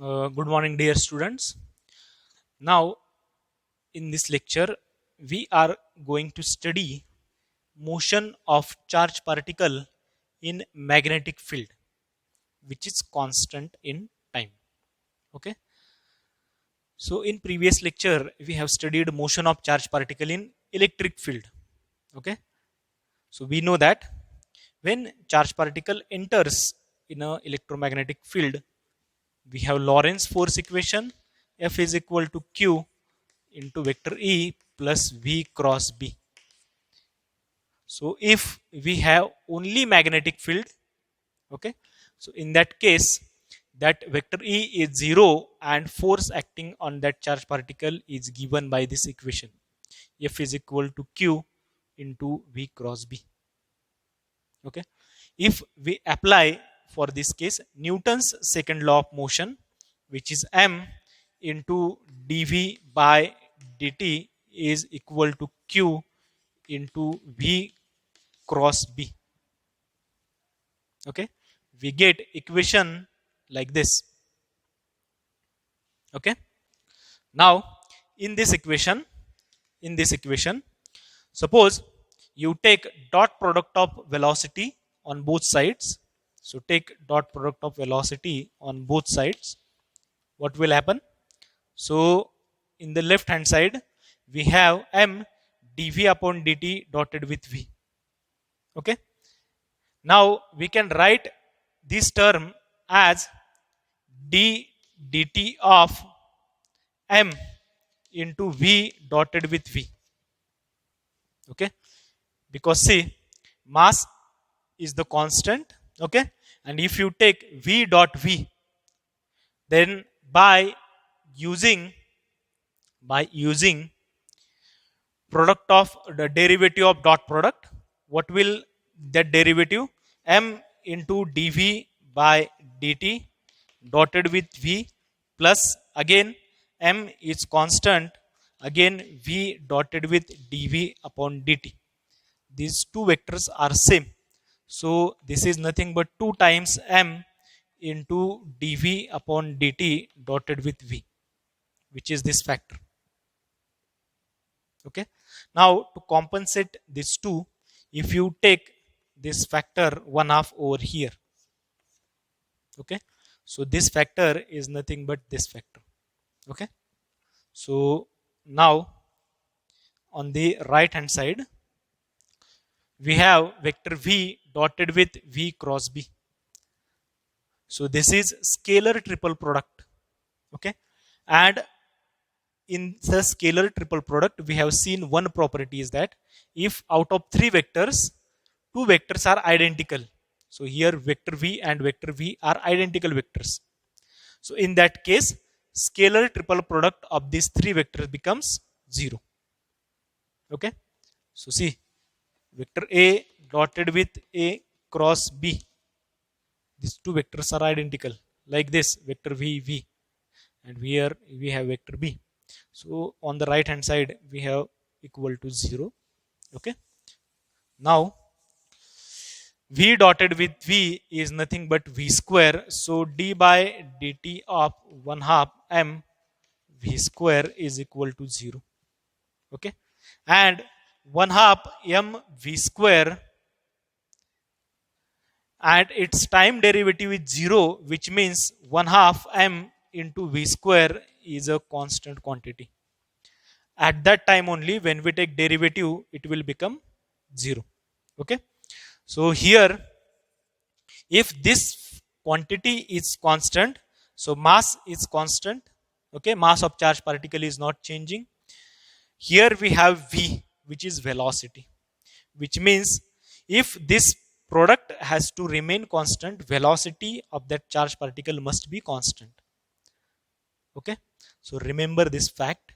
Good morning, dear students. Now, in this lecture, we are going to study motion of charge particle in magnetic field, which is constant in time. Okay. So, in previous lecture, we have studied motion of charge particle in electric field. Okay. So, we know that when charge particle enters in a electromagnetic field, we have Lorentz force equation. F is equal to Q into vector E plus V cross B. So if we have only magnetic field, okay, so in that case, that vector E is 0 and force acting on that charge particle is given by this equation. F is equal to Q into V cross B. Okay. If we apply for this case Newton's second law of motion, which is M into dV by dt is equal to Q into V cross B. Okay, we get equation like this. Okay, now in this equation, suppose you take dot product of velocity on both sides. So take dot product of velocity on both sides. What will happen? So in the left hand side, we have M dV upon dt dotted with V. Okay. Now we can write this term as d dt of M into V dotted with V. Okay. Because see, mass is the constant. Okay. And if you take V dot V, then by using product of the derivative of dot product, what will that derivative? M into dv by dt dotted with v plus again m is constant, again v dotted with dv upon dt. These two vectors are same, so this is nothing but 2 times m into dv upon dt dotted with v, which is this factor. Okay. Now to compensate these two, if you take this factor 1/2 over here, okay, so this factor is nothing but this factor. Okay. So now on the right hand side, we have vector v dotted with v cross b. So this is scalar triple product. Okay. And in the scalar triple product, we have seen one property is that if out of 3 vectors, 2 vectors are identical. So here vector v and vector v are identical vectors. So in that case, scalar triple product of these 3 vectors becomes 0. Okay. So see, vector A dotted with A cross B, these 2 vectors are identical, like this vector v v, and here we have vector b. So on the right hand side, we have equal to 0. Okay. Now v dotted with v is nothing but v square. So d by dt of 1/2 m v square is equal to 0. Okay. And 1/2 m v square and its time derivative is 0, which means 1/2 m into v square is a constant quantity. At that time only, when we take derivative, it will become 0. Okay. So here, if this quantity is constant, so mass is constant. Okay. Mass of charge particle is not changing. Here we have v, which is velocity, which means if this product has to remain constant, velocity of that charge particle must be constant. Okay. So remember this fact.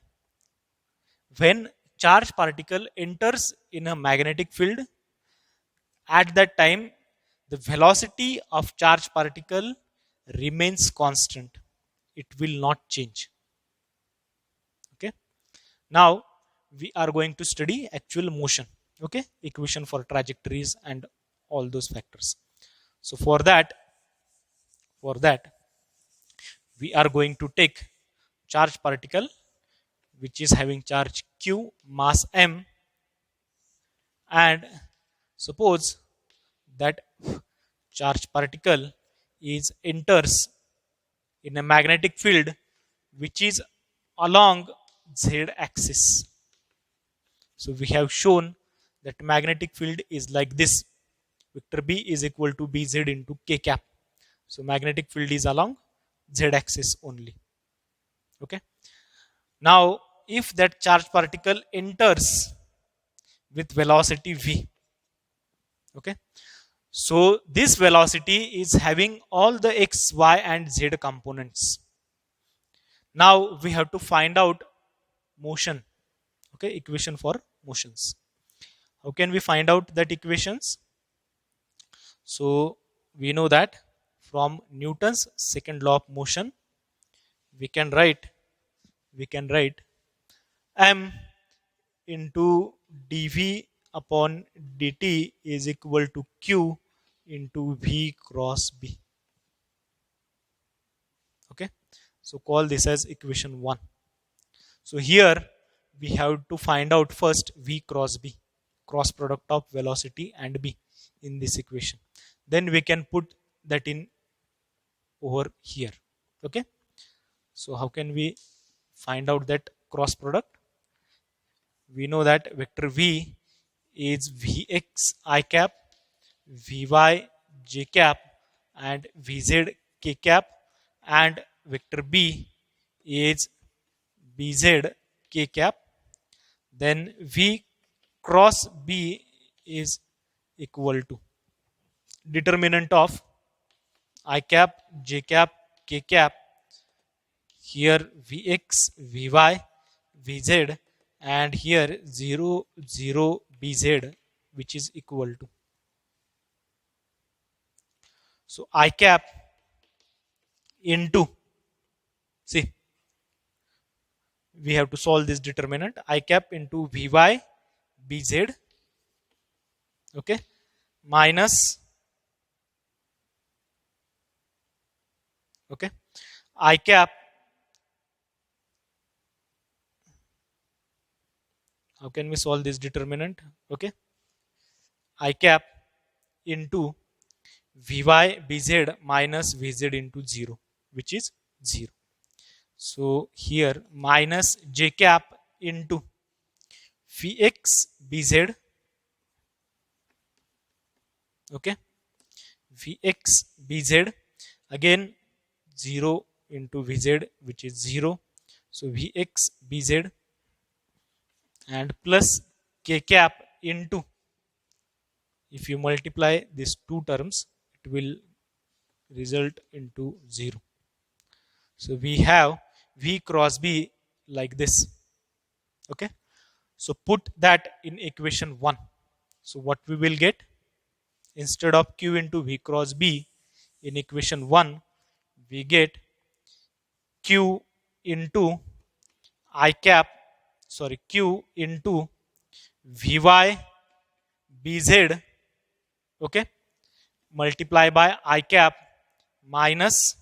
When charge particle enters in a magnetic field, at that time the velocity of charge particle remains constant. It will not change. Okay. Now we are going to study actual motion. Okay. Equation for trajectories and all those factors. So for that we are going to take charge particle which is having charge q, mass m, and suppose that charge particle is enters in a magnetic field which is along z axis. So we have shown that magnetic field is like this. Vector B is equal to Bz into k cap. So magnetic field is along z axis only. Okay. Now if that charge particle enters with velocity v, okay, so this velocity is having all the x, y and z components. Now we have to find out motion, okay, equation for motions. How can we find out that equations? So we know that from Newton's second law of motion we can write m into dv upon dt is equal to q into v cross b. Okay, so call this as equation 1. So here we have to find out first v cross b, cross product of velocity and b in this equation. Then we can put that in over here. Okay, so how can we find out that cross product? We know that vector v is vx I cap, vy j cap, and vz k cap, and vector b is bz k cap. Then v cross b is equal to determinant of I cap, j cap, k cap. Here vx, vy, vz, and here 0, 0, bz, which is equal to. So I cap into, see, we have to solve this determinant. I cap into vy, bz, okay, minus, okay, I cap, how can we solve this determinant? Okay, I cap into vy bz minus vz into 0, which is 0. So here minus j cap into vx bz, okay, vx bz, again 0 into vz, which is 0. So vx bz and plus k cap into, if you multiply these two terms it will result into 0. So we have v cross b like this. Okay, so put that in equation 1. So what we will get, instead of q into v cross b in equation 1 we get q into I cap, sorry, q into vy bz, okay, multiply by I cap minus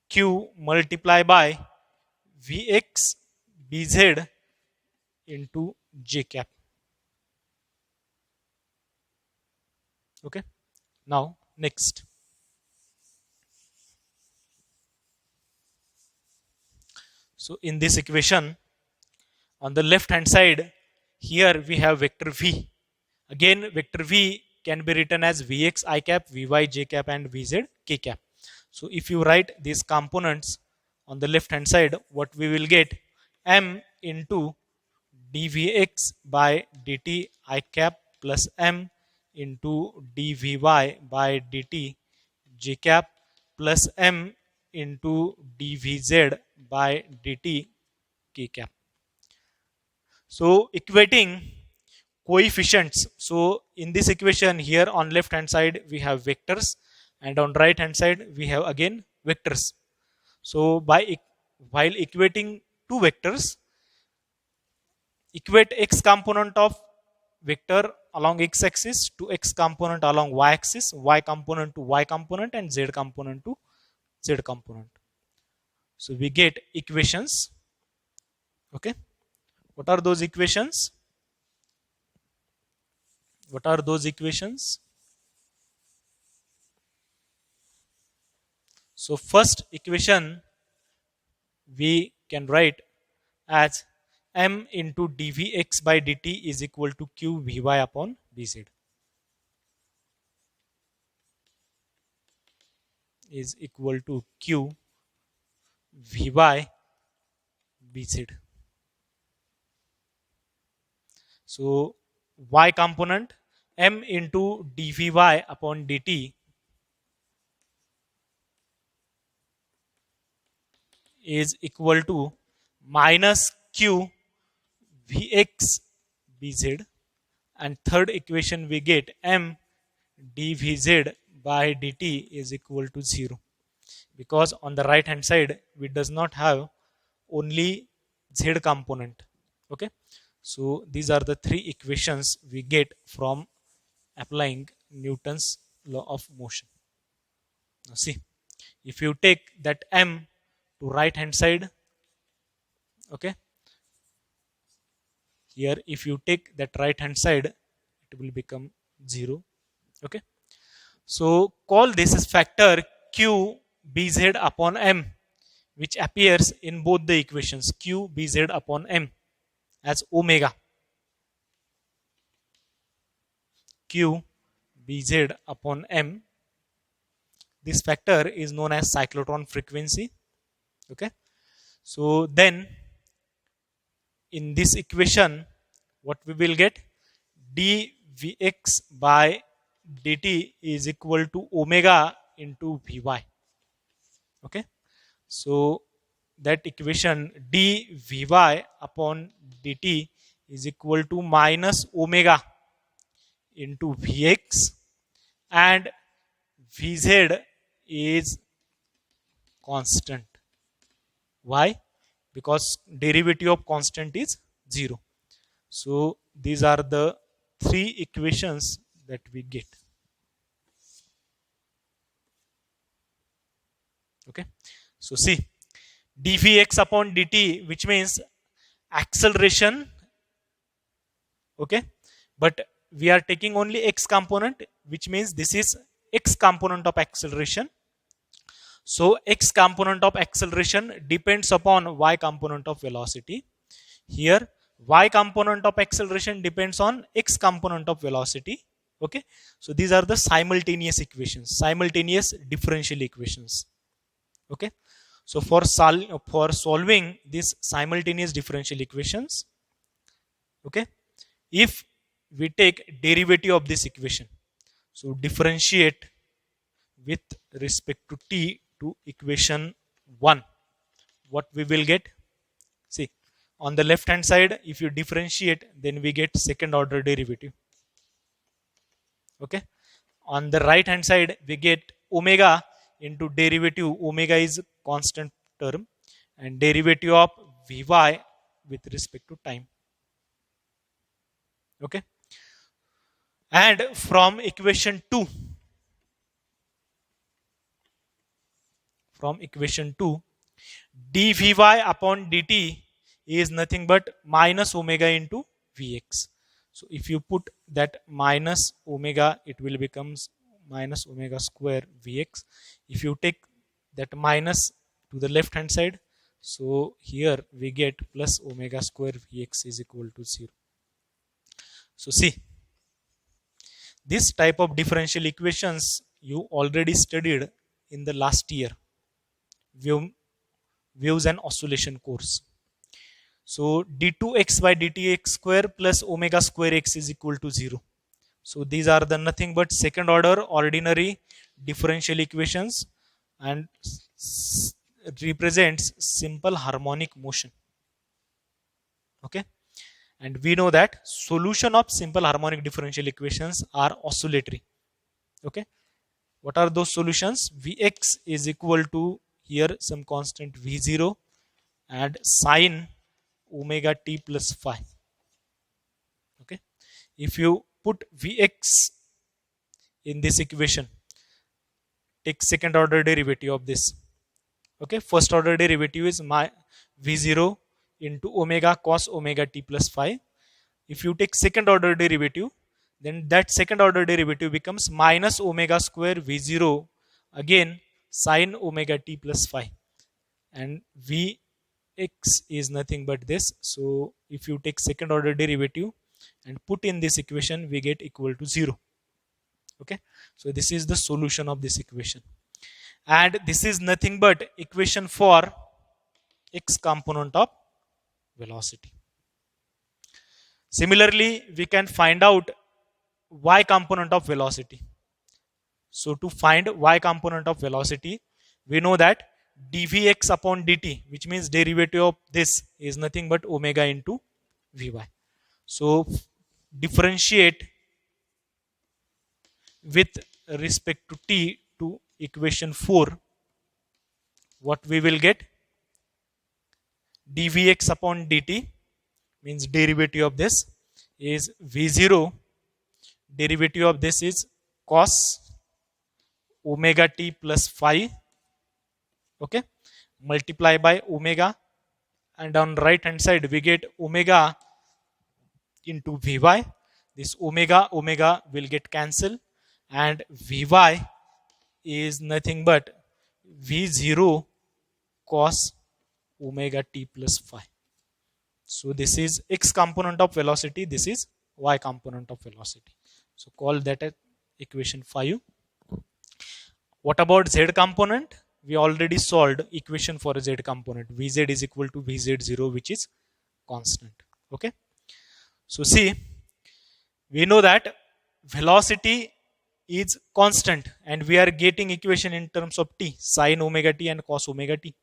q multiply by vx bz into j cap. Okay, now next, so in this equation on the left hand side here we have vector v. Again vector v can be written as vx I cap, vy j cap, and vz k cap. So if you write these components on the left hand side, what we will get, m into dvx by dt I cap plus m into dvy by dt j cap plus m into dvz by dt k cap. So equating coefficients. So in this equation here on left hand side we have vectors and on right hand side we have again vectors. So while equating two vectors, equate x component of vector along x axis to x component along y axis, y component to y component, and z component to z component. So we get equations. Okay, what are those equations? What are those equations? So first equation we can write as m into dvx by dt is equal to q vy upon bz, is equal to q vy bz. So y component m into dvy upon dt is equal to minus q vx bz, and third equation we get m dvz by dt is equal to 0, because on the right hand side we does not have only z component. Okay, so these are the three equations we get from applying Newton's law of motion. Now see, if you take that m to right hand side, okay, here if you take that right hand side it will become 0. Okay, so call this as factor q bz upon m, which appears in both the equations, q bz upon m as omega. Q bz upon m, this factor is known as cyclotron frequency. Okay, so then in this equation what we will get, dvx by dt is equal to omega into vy. Okay, so that equation dvy upon dt is equal to minus omega into vx, and vz is constant. Why? Because derivative of constant is 0. So these are the three equations that we get. Okay, so see, dvx upon dt, which means acceleration. Okay, but we are taking only x component, which means this is x component of acceleration. So x component of acceleration depends upon y component of velocity. Here y component of acceleration depends on x component of velocity. Okay, so these are the simultaneous equations, simultaneous differential equations. Okay, so for solving these simultaneous differential equations, okay, if we take derivative of this equation, so differentiate with respect to t to equation 1, what we will get, see, on the left hand side if you differentiate then we get second order derivative. Okay, on the right hand side we get omega into derivative, omega is constant term, and derivative of vy with respect to time. Okay, and from equation 2, from equation 2, dvy upon dt is nothing but minus omega into vx. So if you put that minus omega, it will becomes minus omega square vx. If you take that minus to the left hand side, so here we get plus omega square vx is equal to 0. So see, this type of differential equations you already studied in the last year waves and oscillation course. So d2x by dtx square plus omega square x is equal to 0. So these are the nothing but second order ordinary differential equations, and represents simple harmonic motion. Okay, and we know that solution of simple harmonic differential equations are oscillatory. Okay, what are those solutions? Vx is equal to here some constant v0 and sine omega t plus phi. Okay, if you put vx in this equation, take second order derivative of this, Okay, first order derivative is my v0 into omega cos omega t plus phi. If you take second order derivative, then that second order derivative becomes minus omega square v0 again sine omega t plus phi, and vx is nothing but this. So if you take second order derivative and put in this equation, we get equal to 0. Okay, so this is the solution of this equation, and this is nothing but equation for x component of velocity. Similarly, we can find out y component of velocity. So to find y component of velocity, we know that dvx upon dt, which means derivative of this, is nothing but omega into vy. So differentiate with respect to t to equation 4, what we will get? Dvx upon dt means derivative of this is v0, derivative of this is cos omega t plus phi, okay, multiply by omega, and on right hand side we get omega into vy. This omega will get cancelled, and vy is nothing but v0 cos omega t plus phi. So this is x component of velocity, this is y component of velocity. So call that as equation 5. What about z component? We already solved equation for a z component. Vz is equal to vz0, which is constant. Okay. So see, we know that velocity is constant, and we are getting equation in terms of t, sine omega t and cos omega t.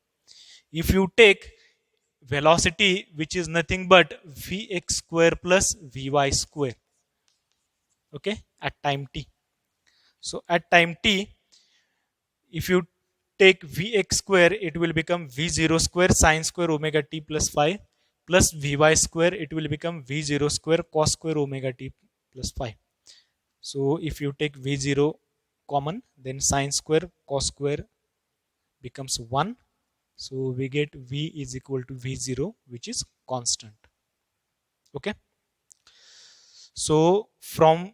If you take velocity, which is nothing but vx square plus vy square, okay, at time t. So at time t, if you take vx square, it will become v0 square sine square omega t plus phi, plus vy square, it will become v0 square cos square omega t plus phi. So if you take v0 common, then sine square cos square becomes 1. So we get v is equal to v0, which is constant. Okay. So from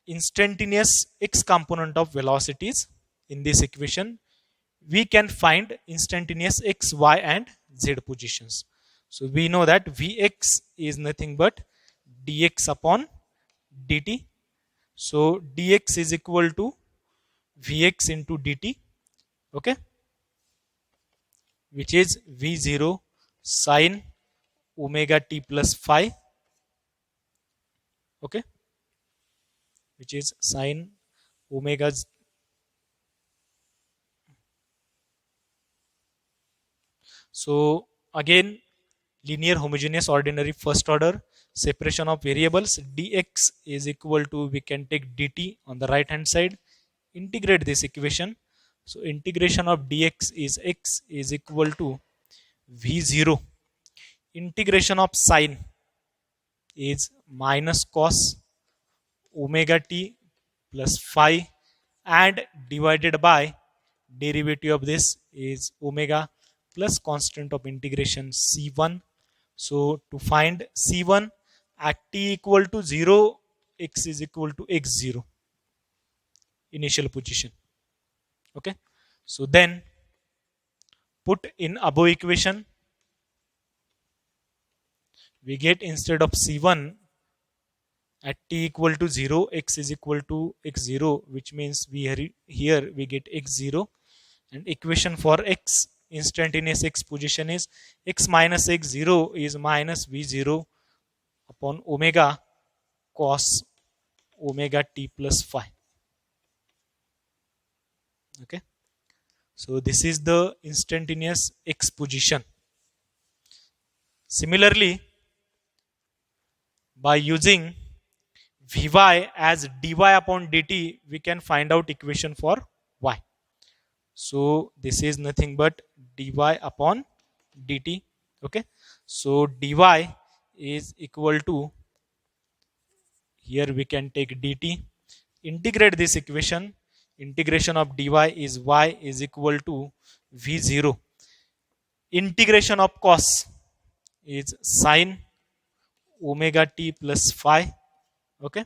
instantaneous x component of velocities in this equation, we can find instantaneous x, y and z positions. So we know that vx is nothing but dx upon dt. So dx is equal to vx into dt, okay, which is v0 sine omega t plus phi, okay, which is sine omega. So again, linear homogeneous ordinary first order, separation of variables, dx is equal to, we can take dt on the right hand side, integrate this equation. So integration of dx is x is equal to v0, integration of sine is minus cos omega t plus phi, and divided by derivative of this is omega plus constant of integration c1. So to find c1 at t equal to 0, x is equal to x0, initial position. Okay. So then put in above equation, we get instead of c1 at t equal to 0, x is equal to x0, which means here we get x0, and equation for x, instantaneous x position, is x minus x0 is minus v0 upon omega cos omega t plus phi. Okay, so this is the instantaneous x position. Similarly, by using vy as dy upon dt, we can find out equation for y. So this is nothing but dy upon dt. Okay, so dy is equal to, here we can take dt, integrate this equation, integration of dy is y is equal to v0, integration of cos is sine omega t plus phi, okay,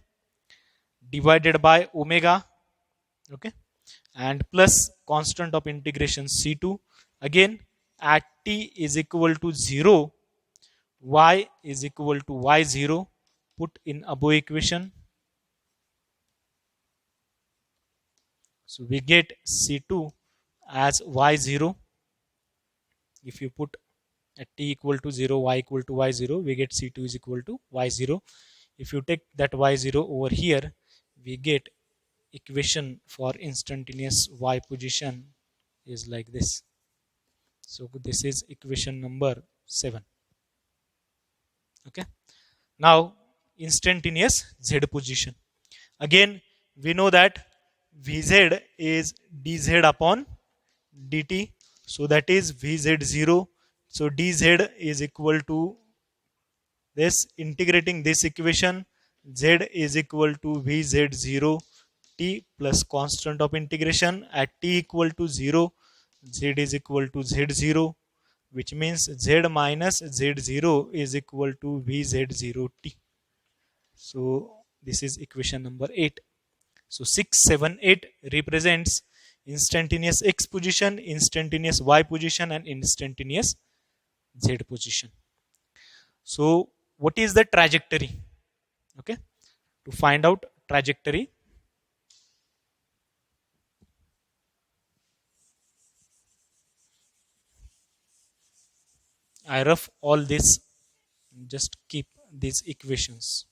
divided by omega, okay, and plus constant of integration c2, again at t is equal to 0, y is equal to y0, put in above equation. So we get c2 as y0. If you put at t equal to 0, y equal to y0, we get c2 is equal to y0. If you take that y0 over here, we get equation for instantaneous y position is like this. So this is equation number 7. Okay. Now instantaneous z position. Again, we know that Vz is dz upon dt. So that is Vz0. So dz is equal to this, integrating this equation, z is equal to Vz0 t plus constant of integration at t equal to 0, z is equal to z0, which means z minus z0 is equal to Vz0 t. So this is equation number 8. So 6, 7, 8 represents instantaneous x position, instantaneous y position, and instantaneous z position. So what is the trajectory? Okay, to find out trajectory, I rough all this, just keep these equations.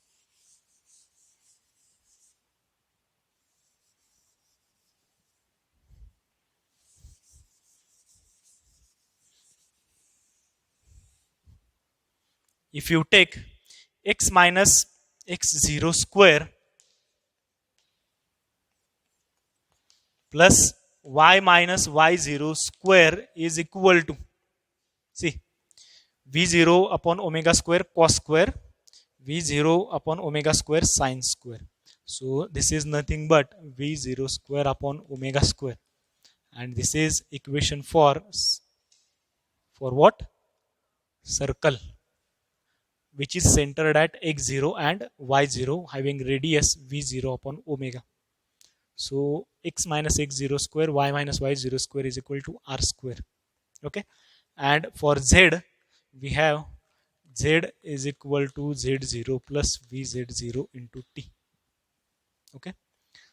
If you take x minus x0 square plus y minus y0 square is equal to, see, v0 upon omega square cos square, v0 upon omega square sine square. So this is nothing but v0 square upon omega square, and this is equation for what? Circle, which is centered at x0 and y0 having radius v0 upon omega. So x minus x0 square, y minus y0 square is equal to r square. Okay, and for z we have z is equal to z0 plus vz0 into t. Okay,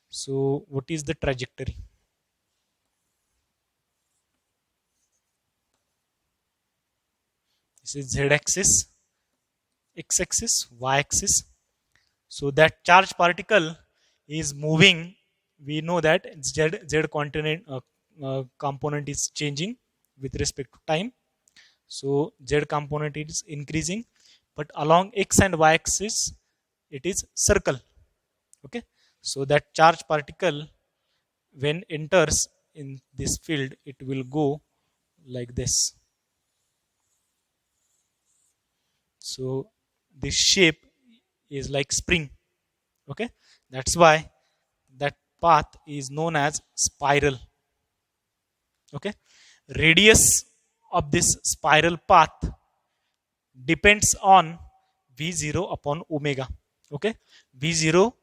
so what is the trajectory? This is z axis, x axis, y axis. So that charge particle is moving. We know that z component is changing with respect to time. So z component is increasing, but along x and y axis it is circle. Okay, so that charge particle when enters in this field, it will go like this. So this shape is like spring. Okay, that's why that path is known as spiral. Okay, radius of this spiral path depends on v0 upon omega. Okay, v0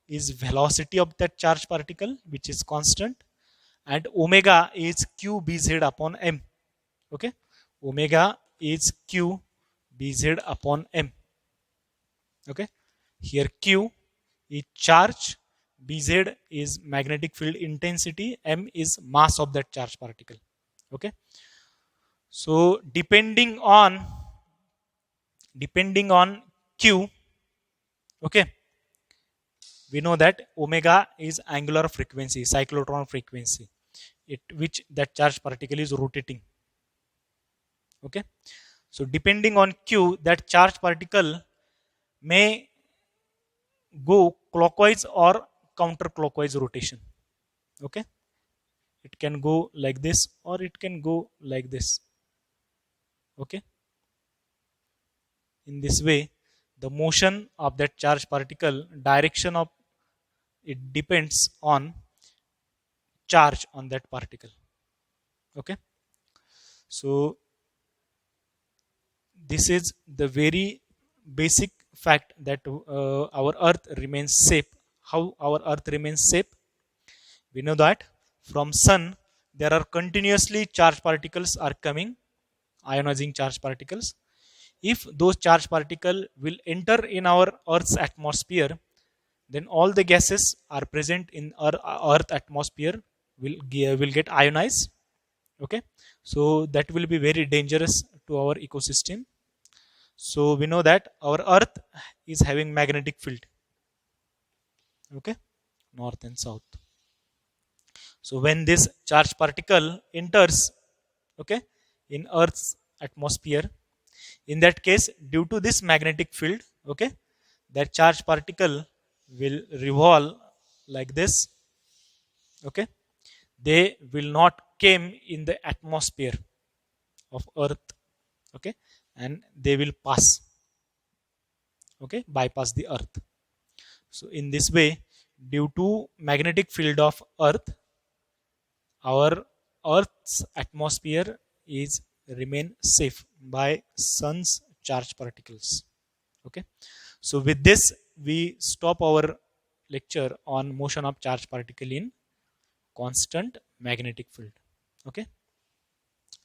is velocity of that charge particle, which is constant, and omega is q bz upon m. Okay, omega is q bz upon m. Okay, here q is charge, bz is magnetic field intensity, m is mass of that charge particle. Okay, so depending on q, okay, we know that omega is angular frequency, cyclotron frequency, it which that charge particle is rotating. Okay, so depending on q, that charge particle may go clockwise or counterclockwise rotation. Okay, it can go like this or it can go like this. Okay, in this way the motion of that charge particle, direction of it depends on charge on that particle. Okay, so this is the very basic fact that our earth remains safe. How our earth remains safe? We know that from sun there are continuously charged particles are coming, ionizing charged particles. If those charged particles will enter in our earth's atmosphere, then all the gases are present in our earth atmosphere will get ionized. Okay, so that will be very dangerous to our ecosystem. So we know that our earth is having magnetic field. Okay, north and south. So when this charged particle enters, okay, in earth's atmosphere, in that case, due to this magnetic field, okay, that charged particle will revolve like this. Okay, they will not came in the atmosphere of earth. Okay, and they will pass, okay, bypass the earth. So in this way, due to magnetic field of earth, our earth's atmosphere is remain safe by sun's charged particles. Okay, so with this we stop our lecture on motion of charged particle in constant magnetic field. Okay,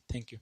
thank you.